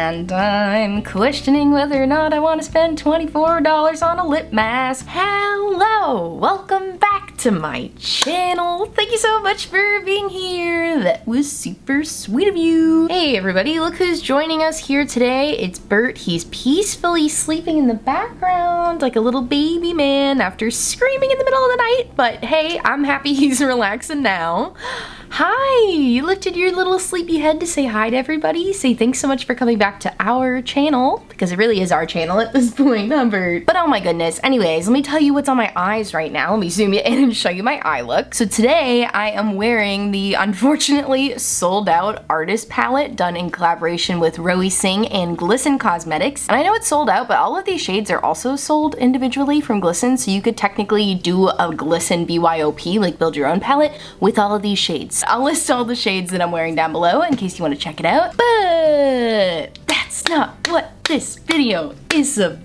and I'm questioning whether or not I want to spend $24 on a lip mask. Hello! Welcome back to my channel. Thank you so much for being here. That was super sweet of you. Hey everybody, look who's joining us here today. It's Bert. He's peacefully sleeping in the background like a little baby man after screaming in the middle of the night. But hey, I'm happy he's relaxing now. Hi! You lifted your little sleepy head to say hi to everybody. Say thanks so much for coming back to our channel, because it really is our channel at this point, huh, Bert? But oh my goodness. Anyways, let me tell you what's on my eyes right now. Let me zoom you in and show you my eye look. So today I am wearing the unfortunately sold out artist palette done in collaboration with Rowie Singh and Glisten Cosmetics. And I know it's sold out, but all of these shades are also sold individually from Glisten, so you could technically do a Glisten BYOP, like build your own palette, with all of these shades. I'll list all the shades that I'm wearing down below in case you want to check it out, but that's not what this video is about.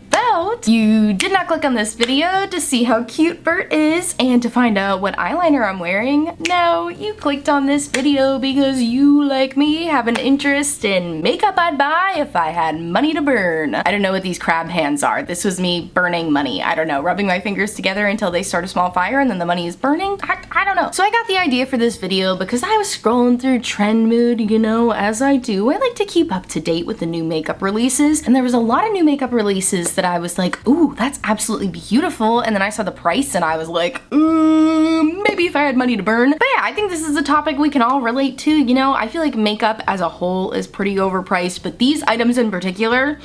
You did not click on this video to see how cute Bert is and to find out what eyeliner I'm wearing. No, you clicked on this video because you, like me, have an interest in makeup I'd buy if I had money to burn. I don't know what these crab hands are. This was me burning money. I don't know, rubbing my fingers together until they start a small fire and then the money is burning. I don't know. So I got the idea for this video because I was scrolling through Trend Mood, you know, as I do. I like to keep up to date with the new makeup releases, and there was a lot of new makeup releases that I was like, ooh, that's absolutely beautiful. And then I saw the price and I was like, maybe if I had money to burn. But yeah, I think this is a topic we can all relate to. You know, I feel like makeup as a whole is pretty overpriced, but these items in particular,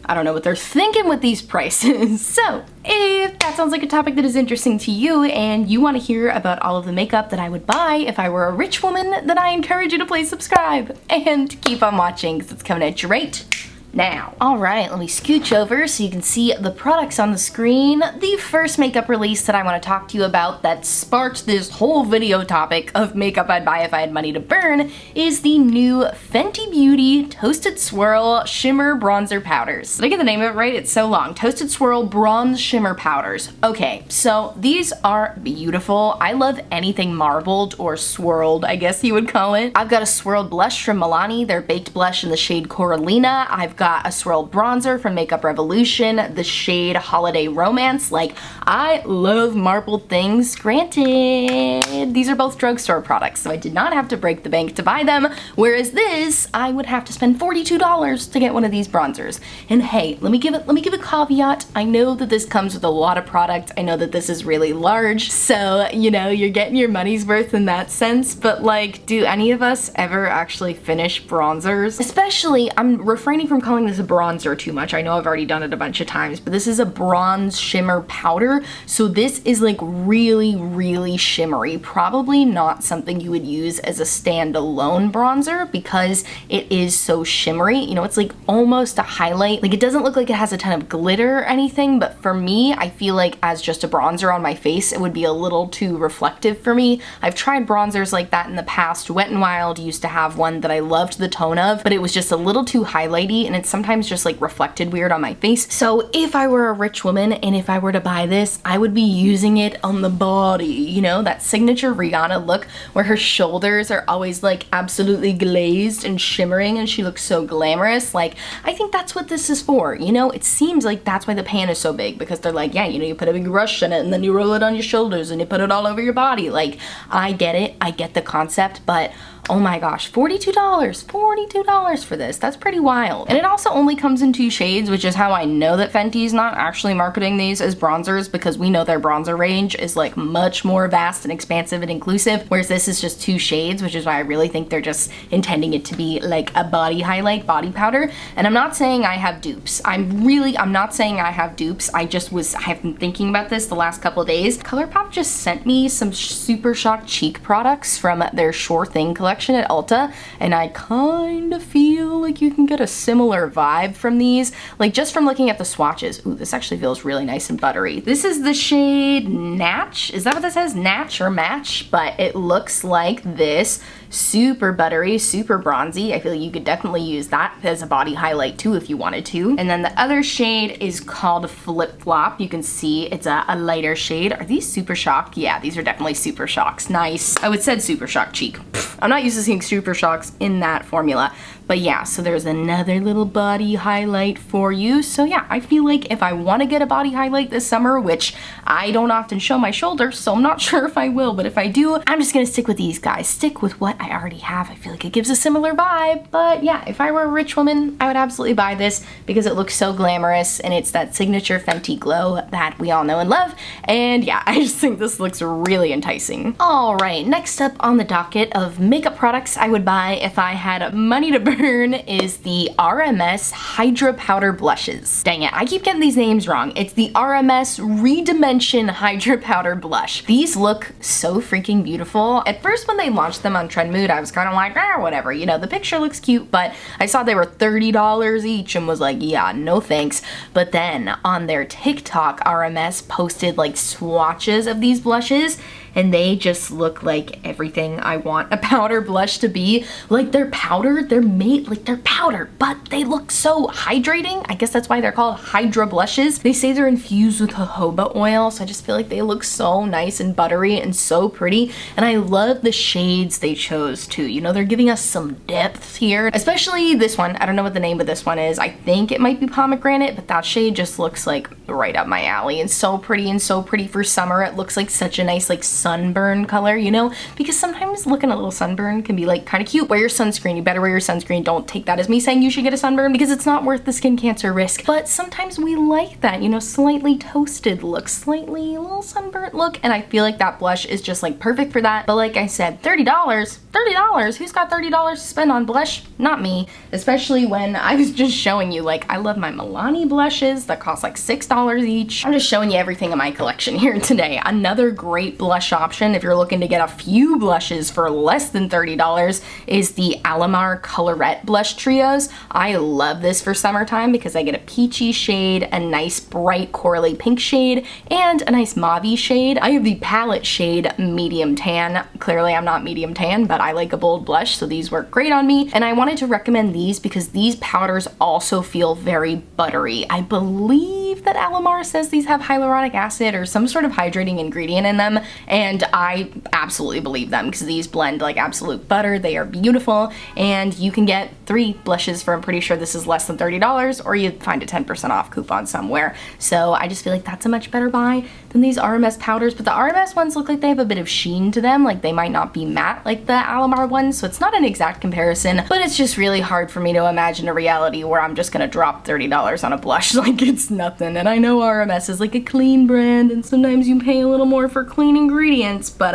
I don't know what they're thinking with these prices. So if that sounds like a topic that is interesting to you and you want to hear about all of the makeup that I would buy if I were a rich woman, then I encourage you to please subscribe and keep on watching because it's coming at you right now. Alright, let me scooch over so you can see the products on the screen. The first makeup release that I want to talk to you about that sparked this whole video topic of makeup I'd buy if I had money to burn is the new Fenty Beauty Toasted Swirl Shimmer Bronzer Powders. Did I get the name of it right? It's so long. Toasted Swirl Bronze Shimmer Powders. Okay, so these are beautiful. I love anything marbled or swirled, I guess you would call it. I've got a swirled blush from Milani, their baked blush in the shade Coralina. I've got a swirled bronzer from Makeup Revolution, the shade Holiday Romance. Like, I love marbled things. Granted, these are both drugstore products, so I did not have to break the bank to buy them, whereas this, I would have to spend $42 to get one of these bronzers. And hey, let me give a caveat. I know that this comes with a lot of product. I know that this is really large, so, you know, you're getting your money's worth in that sense, but like, do any of us ever actually finish bronzers? Especially, I'm refraining from calling this a bronzer too much. I know I've already done it a bunch of times, but this is a bronze shimmer powder, so this is like really, really shimmery. Probably not something you would use as a standalone bronzer because it is so shimmery. You know, it's like almost a highlight. Like, it doesn't look like it has a ton of glitter or anything, but for me, I feel like as just a bronzer on my face, it would be a little too reflective for me. I've tried bronzers like that in the past. Wet n Wild used to have one that I loved the tone of, but it was just a little too highlighty, and it's sometimes just like reflected weird on my face. So if I were a rich woman and if I were to buy this, I would be using it on the body, you know, that signature Rihanna look where her shoulders are always like absolutely glazed and shimmering and she looks so glamorous. Like, I think that's what this is for, you know. It seems like that's why the pan is so big, because they're like, yeah, you know, you put a big rush in it and then you roll it on your shoulders and you put it all over your body. Like, I get it, I get the concept, but oh my gosh, $42 for this. That's pretty wild. And it also only comes in 2 shades, which is how I know that Fenty's not actually marketing these as bronzers, because we know their bronzer range is like much more vast and expansive and inclusive, whereas this is just 2 shades, which is why I really think they're just intending it to be like a body highlight, body powder. And I'm not saying I have dupes. I'm not saying I have dupes. I have been thinking about this the last couple of days. ColourPop just sent me some Super Shock cheek products from their Sure Thing collection at Ulta, and I kind of feel like you can get a similar vibe from these, like just from looking at the swatches. Ooh, this actually feels really nice and buttery. This is the shade Natch. Is that what this says? Natch or Match? But it looks like this. Super buttery, super bronzy. I feel like you could definitely use that as a body highlight too if you wanted to. And then the other shade is called Flip Flop. You can see it's a lighter shade. Are these Super Shock? Yeah, these are definitely Super Shocks. Nice. I would said Super Shock cheek. I'm not used to seeing Super Shocks in that formula. But yeah, so there's another little body highlight for you. So yeah, I feel like if I want to get a body highlight this summer, which I don't often show my shoulders, so I'm not sure if I will, but if I do, I'm just gonna stick with these guys, stick with what I already have. I feel like it gives a similar vibe. But yeah, if I were a rich woman, I would absolutely buy this because it looks so glamorous and it's that signature Fenty glow that we all know and love. And yeah, I just think this looks really enticing. All right, next up on the docket of makeup products I would buy if I had money to burn is the RMS Hydra Powder Blushes. Dang it, I keep getting these names wrong. It's the RMS Redimension Hydra Powder Blush. These look so freaking beautiful. At first when they launched them on Trendmood, I was kind of like, whatever, you know, the picture looks cute, but I saw they were $30 each and was like, yeah, no thanks. But then on their TikTok, RMS posted like swatches of these blushes and they just look like everything I want a powder blush to be. Like they're powdered, they're made, like they're powdered, but they look so hydrating. I guess that's why they're called Hydra blushes. They say they're infused with jojoba oil, so I just feel like they look so nice and buttery and so pretty. And I love the shades they chose too. You know, they're giving us some depth here, especially this one. I don't know what the name of this one is. I think it might be pomegranate, but that shade just looks like right up my alley and so pretty for summer. It looks like such a nice like sunburn color, you know, because sometimes looking a little sunburn can be like kind of cute. Wear your sunscreen. You better wear your sunscreen. Don't take that as me saying you should get a sunburn because it's not worth the skin cancer risk. But sometimes we like that, you know, slightly toasted look, slightly a little sunburnt look, and I feel like that blush is just like perfect for that. But like I said, $30, who's got $30 to spend on blush? Not me, especially when I was just showing you, like, I love my Milani blushes that cost like $6 each. I'm just showing you everything in my collection here today. Another great blush option if you're looking to get a few blushes for less than $30 is the Alamar Colorette Blush Trios. I love this for summertime because I get a peachy shade, a nice bright corally pink shade, and a nice mauve shade. I have the palette shade medium tan. Clearly I'm not medium tan, but I like a bold blush, so these work great on me. And I wanted to recommend these because these powders also feel very buttery. I believe that Alamar says these have hyaluronic acid or some sort of hydrating ingredient in them, and I absolutely believe them because these blend like absolute butter. They are beautiful, and you can get 3 blushes for, I'm pretty sure this is less than $30, or you find a 10% off coupon somewhere. So I just feel like that's a much better buy than these RMS powders. But the RMS ones look like they have a bit of sheen to them, like they might not be matte like the Alamar ones, so it's not an exact comparison, but it's just really hard for me to imagine a reality where I'm just gonna drop $30 on a blush like it's nothing. And I know RMS is like a clean brand, and sometimes you pay a little more for clean ingredients, but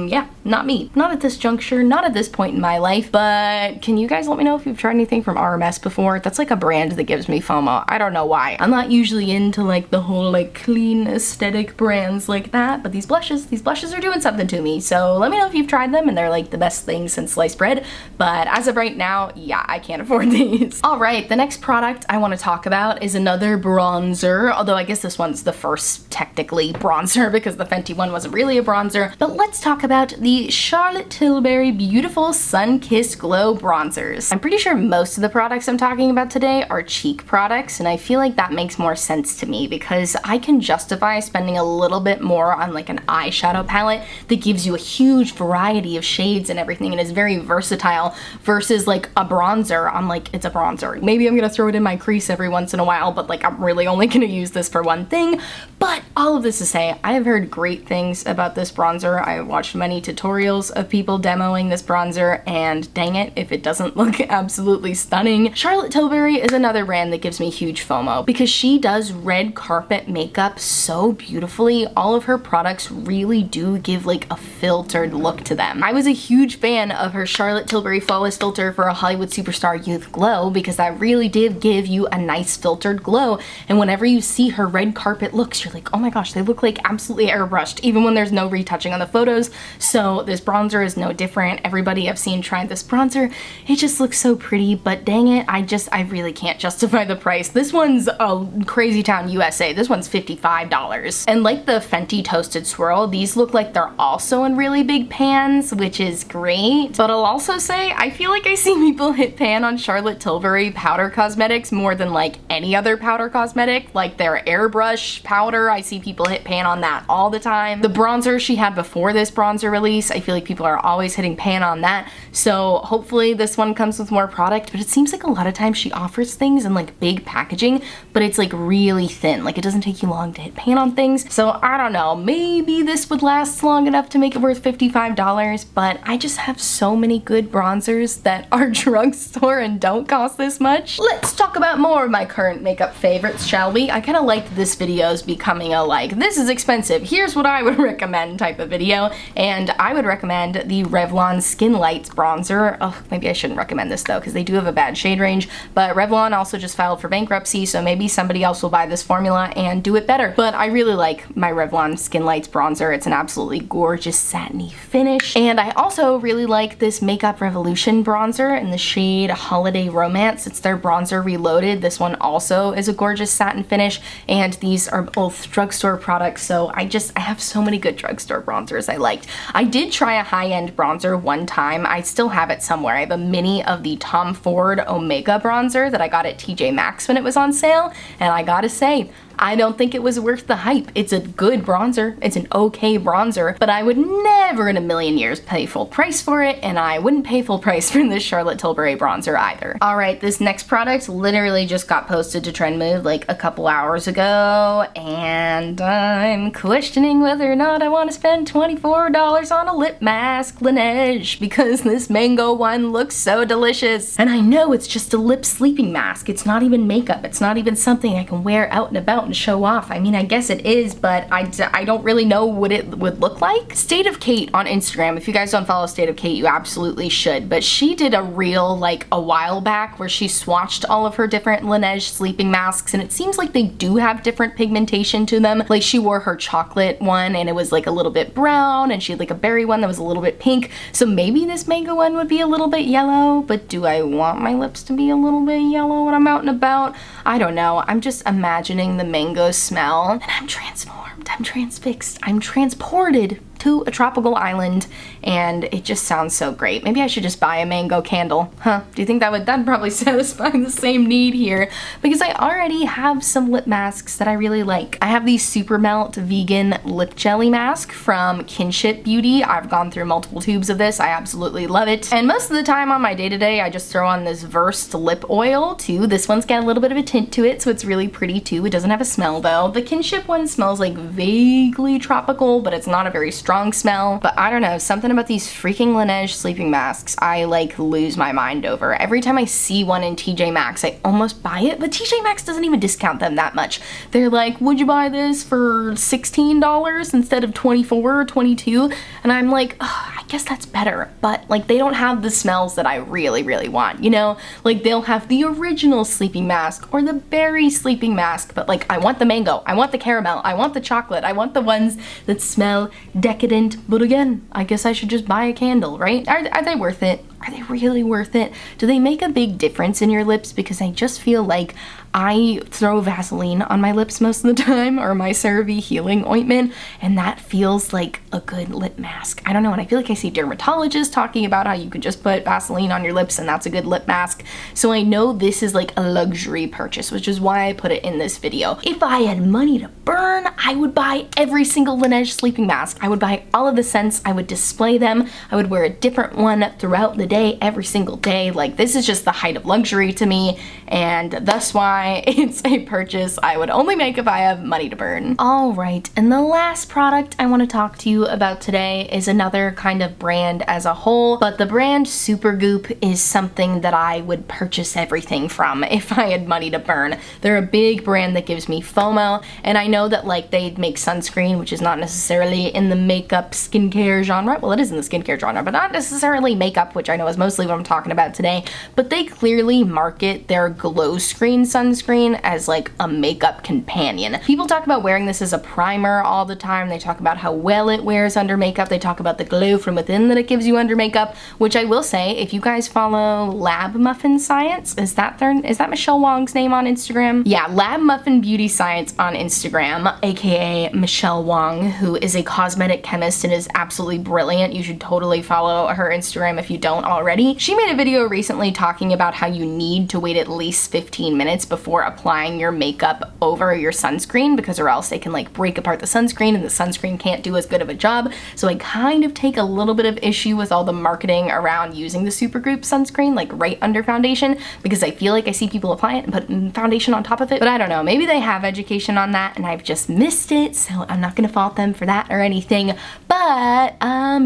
yeah, not me. Not at this juncture, not at this point in my life. But can you guys let me know if you've tried anything from RMS before? That's like a brand that gives me FOMO. I don't know why. I'm not usually into like the whole like clean aesthetic brands like that, but these blushes are doing something to me. So let me know if you've tried them and they're like the best thing since sliced bread. But as of right now, yeah, I can't afford these. All right, the next product I want to talk about is another bronzer, although I guess this one's the first technically bronzer because the Fenty one wasn't really a bronzer. But let's talk about the Charlotte Tilbury Beautiful Sun-Kissed Glow Bronzers. I'm pretty sure most of the products I'm talking about today are cheek products, and I feel like that makes more sense to me because I can justify spending a little bit more on like an eyeshadow palette that gives you a huge variety of shades and everything and is very versatile versus like a bronzer. I'm like, it's a bronzer. Maybe I'm gonna throw it in my crease every once in a while, but like I'm really only gonna use this for one thing. But all of this to say, I have heard great things about this bronzer. I have watched many tutorials of people demoing this bronzer, and dang it if it doesn't look absolutely stunning. Charlotte Tilbury is another brand that gives me huge FOMO because she does red carpet makeup so beautifully. All of her products really do give like a filtered look to them. I was a huge fan of her Charlotte Tilbury Flawless Filter for a Hollywood Superstar Youth Glow because that really did give you a nice filtered glow, and whenever you see her red carpet looks, you're like, oh my gosh, they look like absolutely airbrushed even when there's no retouching on the photos. So this bronzer is no different. Everybody I've seen try this bronzer, it just looks so pretty, but dang it, I really can't justify the price. This one's a Crazy Town USA. This one's $55. And like the Fenty Toasted Swirl, these look like they're also in really big pans, which is great. But I'll also say, I feel like I see people hit pan on Charlotte Tilbury powder cosmetics more than like any other powder cosmetic. Like their airbrush powder, I see people hit pan on that all the time. The bronzer she had before this bronzer release, price. I feel like people are always hitting pan on that. So hopefully this one comes with more product, but it seems like a lot of times she offers things in like big packaging, but it's like really thin. Like it doesn't take you long to hit pan on things. So I don't know, maybe this would last long enough to make it worth $55, but I just have so many good bronzers that are drugstore and don't cost this much. Let's talk about more of my current makeup favorites, shall we? I kind of liked this video's becoming a like, this is expensive, here's what I would recommend type of video, and I would recommend the Revlon Skin Lights bronzer. Oh, maybe I shouldn't recommend this though, because they do have a bad shade range, but Revlon also just filed for bankruptcy, so maybe somebody else will buy this formula and do it better. But I really like my Revlon Skin Lights bronzer. It's an absolutely gorgeous satiny finish. And I also really like this Makeup Revolution bronzer in the shade Holiday Romance. It's their bronzer reloaded. This one also is a gorgeous satin finish, and these are both drugstore products, so I have so many good drugstore bronzers I liked. I did try a high-end bronzer one time. I still have it somewhere. I have a mini of the Tom Ford Omega bronzer that I got at TJ Maxx when it was on sale, and I gotta say, I don't think it was worth the hype. It's a good bronzer, it's an okay bronzer, but I would never in a million years pay full price for it, and I wouldn't pay full price for this Charlotte Tilbury bronzer either. Alright, this next product literally just got posted to Trend Move like a couple hours ago, and I'm questioning whether or not I want to spend $24 on a lip mask, Laneige, because this mango one looks so delicious. And I know it's just a lip sleeping mask. It's not even makeup. It's not even something I can wear out and about and show off. I mean, I guess it is, but I don't really know what it would look like. State of Kate on Instagram, if you guys don't follow State of Kate, you absolutely should, but she did a reel like a while back where she swatched all of her different Laneige sleeping masks, and it seems like they do have different pigmentation to them. Like she wore her chocolate one and it was like a little bit brown, and she had like a berry one that was a little bit pink, so maybe this mango one would be a little bit yellow, but do I want my lips to be a little bit yellow when I'm out and about? I don't know. I'm just imagining the mango smell, and I'm transformed, I'm transfixed, I'm transported to a tropical island, and it just sounds so great. Maybe I should just buy a mango candle. Huh, do you think that'd probably satisfy the same need here? Because I already have some lip masks that I really like. I have the Super Melt Vegan Lip Jelly Mask from Kinship Beauty. I've gone through multiple tubes of this. I absolutely love it. And most of the time on my day-to-day, I just throw on this Versed lip oil too. This one's got a little bit of a tint to it, so it's really pretty too. It doesn't have a smell though. The Kinship one smells like vaguely tropical, but it's not a very strong smell. But I don't know, something about these freaking Laneige sleeping masks I like lose my mind over. Every time I see one in TJ Maxx, I almost buy it, but TJ Maxx doesn't even discount them that much. They're like, would you buy this for $16 instead of $24 or $22? And I'm like, oh, I guess that's better, but like they don't have the smells that I really, really want, you know? Like they'll have the original sleeping mask or the berry sleeping mask, but like I want the mango, I want the caramel, I want the chocolate, I want the ones that smell decadent. But again, I guess I should just buy a candle, right? Are they worth it? Are they really worth it? Do they make a big difference in your lips? Because I just feel like I throw Vaseline on my lips most of the time, or my CeraVe healing ointment, and that feels like a good lip mask. I don't know, and I feel like I see dermatologists talking about how you could just put Vaseline on your lips and that's a good lip mask. So I know this is like a luxury purchase, which is why I put it in this video. If I had money to burn, I would buy every single Laneige sleeping mask. I would buy all of the scents, I would display them, I would wear a different one throughout the day, every single day. Like this is just the height of luxury to me, and that's why it's a purchase I would only make if I have money to burn. Alright, and the last product I want to talk to you about today is another kind of brand as a whole, but the brand Supergoop is something that I would purchase everything from if I had money to burn. They're a big brand that gives me FOMO, and I know that like they make sunscreen, which is not necessarily in the makeup skincare genre. Well, it is in the skincare genre, but not necessarily makeup, which I know is mostly what I'm talking about today. But they clearly market their glow screen sunscreen as like a makeup companion. People talk about wearing this as a primer all the time. They talk about how well it wears under makeup. They talk about the glow from within that it gives you under makeup, which I will say, if you guys follow Lab Muffin Science, is that Michelle Wong's name on Instagram? Yeah, Lab Muffin Beauty Science on Instagram, aka Michelle Wong, who is a cosmetic chemist and is absolutely brilliant. You should totally follow her Instagram if you don't already. She made a video recently talking about how you need to wait at least 15 minutes before before applying your makeup over your sunscreen, because or else they can like break apart the sunscreen and the sunscreen can't do as good of a job. So I kind of take a little bit of issue with all the marketing around using the Supergoop sunscreen like right under foundation, because I feel like I see people apply it and put foundation on top of it. But I don't know, maybe they have education on that and I've just missed it, so I'm not gonna fault them for that or anything. But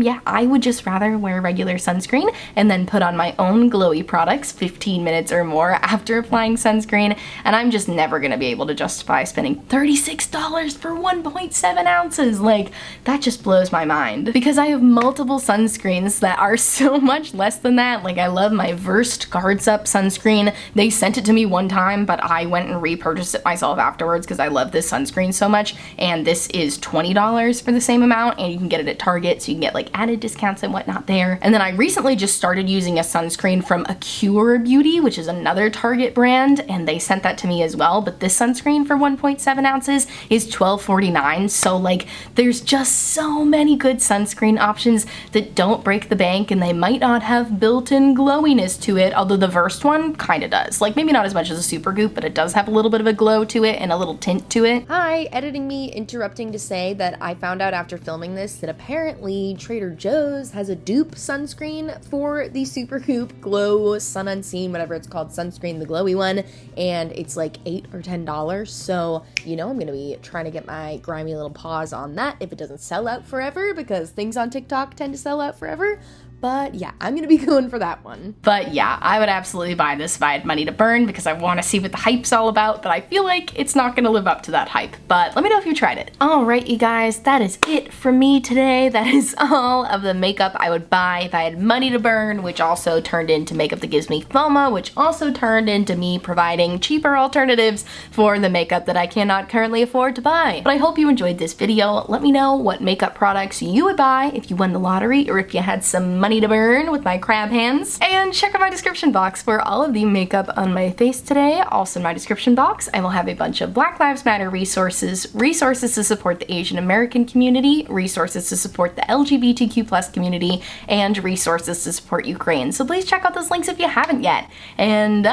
yeah, I would just rather wear regular sunscreen and then put on my own glowy products 15 minutes or more after applying sunscreen, and I'm just never gonna be able to justify spending $36 for 1.7 ounces. Like, that just blows my mind, because I have multiple sunscreens that are so much less than that. Like, I love my Versed Guards Up sunscreen. They sent it to me one time, but I went and repurchased it myself afterwards because I love this sunscreen so much, and this is $20 for the same amount, and you can get it at Target, so you can get like added discounts and whatnot there. And then I recently just started using a sunscreen from Ciate Beauty, which is another Target brand, and they sent that to me as well, but this sunscreen for 1.7 ounces is $12.49. So like, there's just so many good sunscreen options that don't break the bank, and they might not have built-in glowiness to it, although the Versed one kind of does. Like, maybe not as much as a Supergoop, but it does have a little bit of a glow to it and a little tint to it. Hi, editing me interrupting to say that I found out after filming this that apparently Trader Joe's has a dupe sunscreen for the Supergoop Glow Sun Unseen, whatever it's called, sunscreen, the glowy one, and it's like $8 or $10. So, you know, I'm gonna be trying to get my grimy little paws on that if it doesn't sell out forever, because things on TikTok tend to sell out forever. But yeah, I'm gonna be going for that one. But yeah, I would absolutely buy this if I had money to burn, because I want to see what the hype's all about, but I feel like it's not gonna live up to that hype. But let me know if you tried it. Alright, you guys, that is it for me today. That is all of the makeup I would buy if I had money to burn, which also turned into makeup that gives me FOMO, which also turned into me providing cheaper alternatives for the makeup that I cannot currently afford to buy. But I hope you enjoyed this video. Let me know what makeup products you would buy if you won the lottery, or if you had some money to burn with my crab hands. And check out my description box for all of the makeup on my face today. Also in my description box, I will have a bunch of Black Lives Matter resources to support the Asian American community, resources to support the LGBTQ+ community, and resources to support Ukraine. So please check out those links if you haven't yet. And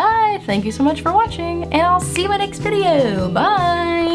thank you so much for watching, and I'll see you in my next video. Bye!